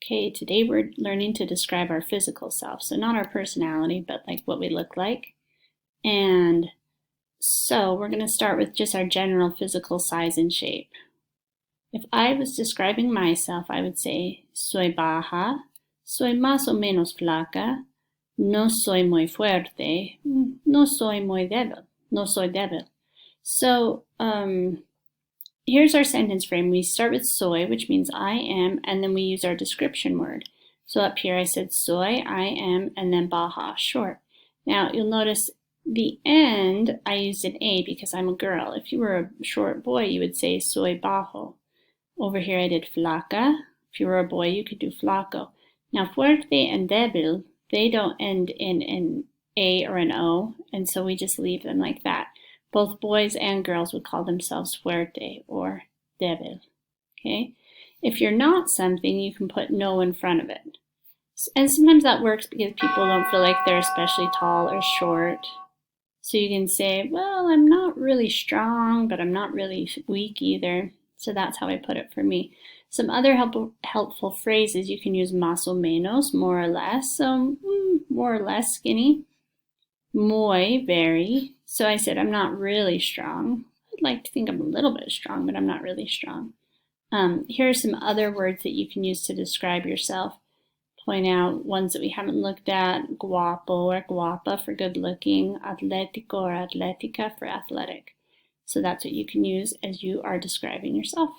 Okay, today we're learning to describe our physical self. So not our personality, but like what we look like. And so we're going to start with just our general physical size and shape. If I was describing myself, I would say, soy baja, soy más o menos flaca, no soy muy fuerte, no soy muy débil, no soy débil. So, here's our sentence frame. We start with soy, which means I am, and then we use our description word. So up here I said soy, I am, and then baja, short. Now you'll notice the end, I used an A because I'm a girl. If you were a short boy, you would say soy bajo. Over here I did flaca. If you were a boy, you could do flaco. Now fuerte and débil, they don't end in an A or an O, and so we just leave them like that. Both boys and girls would call themselves fuerte or débil. Okay? If you're not something, you can put no in front of it. And sometimes that works because people don't feel like they're especially tall or short. So you can say, well, I'm not really strong, but I'm not really weak either. So that's how I put it for me. Some other helpful phrases, you can use más o menos, more or less. So more or less skinny. Muy, very. So I said I'm not really strong. I'd like to think I'm a little bit strong, but I'm not really strong. Here are some other words that you can use to describe yourself. Point out ones that we haven't looked at. Guapo or guapa for good looking. Atletico or atletica for athletic. So that's what you can use as you are describing yourself.